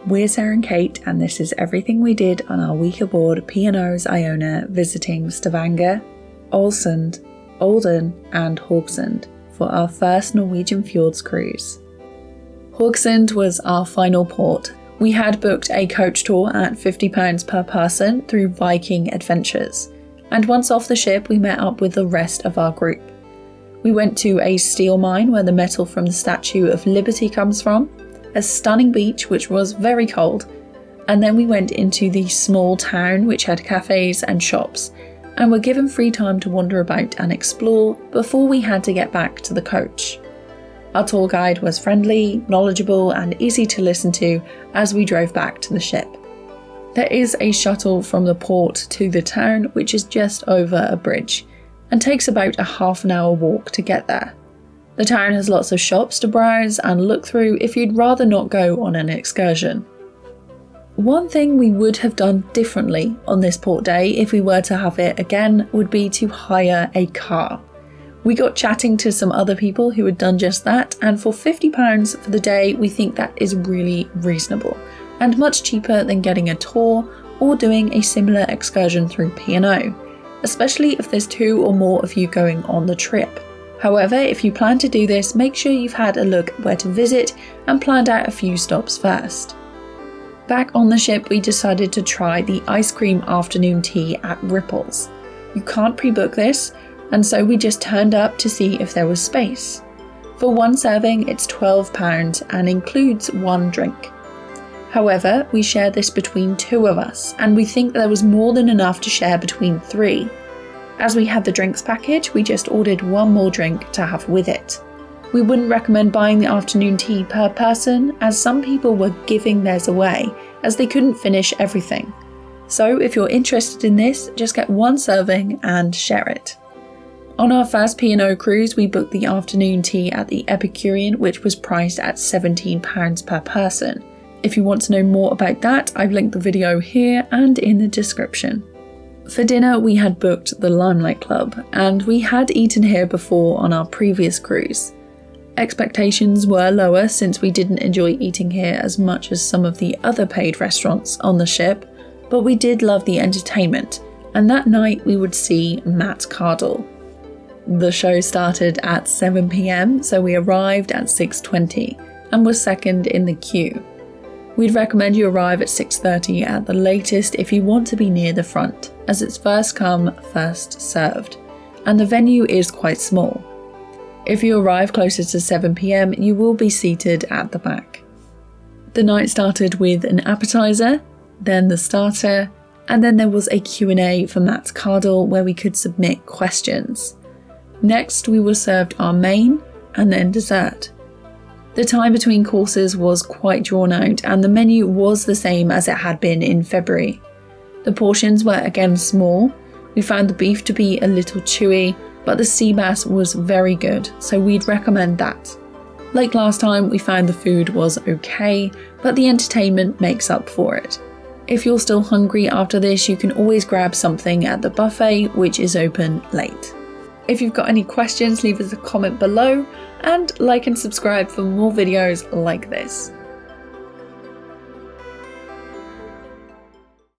We're Sarah and Kate, and this is everything we did on our week aboard P&O's IONA visiting Stavanger, Ålesund, Olden and Haugesund for our first Norwegian Fjords cruise. Haugesund was our final port. We had booked a coach tour at £50 per person through Viking Adventures, and once off the ship we met up with the rest of our group. We went to a steel mine where the metal from the Statue of Liberty comes from, a stunning beach which was very cold, and then we went into the small town which had cafes and shops, and were given free time to wander about and explore before we had to get back to the coach. Our tour guide was friendly, knowledgeable and easy to listen to as we drove back to the ship. There is a shuttle from the port to the town which is just over a bridge and takes about a half-an-hour walk to get there. The town has lots of shops to browse and look through if you'd rather not go on an excursion. One thing we would have done differently on this port day if we were to have it again would be to hire a car. We got chatting to some other people who had done just that, and for £50 for the day we think that is really reasonable and much cheaper than getting a tour or doing a similar excursion through P&O, especially if there's 2 or more of you going on the trip. However, if you plan to do this, make sure you've had a look where to visit and planned out a few stops first. Back on the ship, we decided to try the ice cream afternoon tea at Ripples. You can't pre-book this, and so we just turned up to see if there was space. For one serving, it's £12 and includes 1 drink. However, we shared this between 2 of us, and we think there was more than enough to share between 3. As we had the drinks package, we just ordered 1 more drink to have with it. We wouldn't recommend buying the afternoon tea per person, as some people were giving theirs away as they couldn't finish everything. So if you're interested in this, just get 1 serving and share it. On our first P&O cruise, we booked the afternoon tea at the Epicurean, which was priced at £17 per person. If you want to know more about that, I've linked the video here and in the description. For dinner, we had booked the Limelight Club, and we had eaten here before on our previous cruise. Expectations were lower since we didn't enjoy eating here as much as some of the other paid restaurants on the ship, but we did love the entertainment, and that night we would see Matt Cardle. The show started at 7 PM, so we arrived at 6:20 and were second in the queue. We'd recommend you arrive at 6:30 at the latest if you want to be near the front, as it's first come, first served, and the venue is quite small. If you arrive closer to 7 PM, you will be seated at the back. The night started with an appetizer, then the starter, and then there was a Q&A for Matt Cardle where we could submit questions. Next, we were served our main and then dessert. The time between courses was quite drawn out, and the menu was the same as it had been in February. The portions were again small. We found the beef to be a little chewy, but the sea bass was very good, so we'd recommend that. Like last time, we found the food was okay, but the entertainment makes up for it. If you're still hungry after this, you can always grab something at the buffet, which is open late. If you've got any questions, leave us a comment below, and like and subscribe for more videos like this.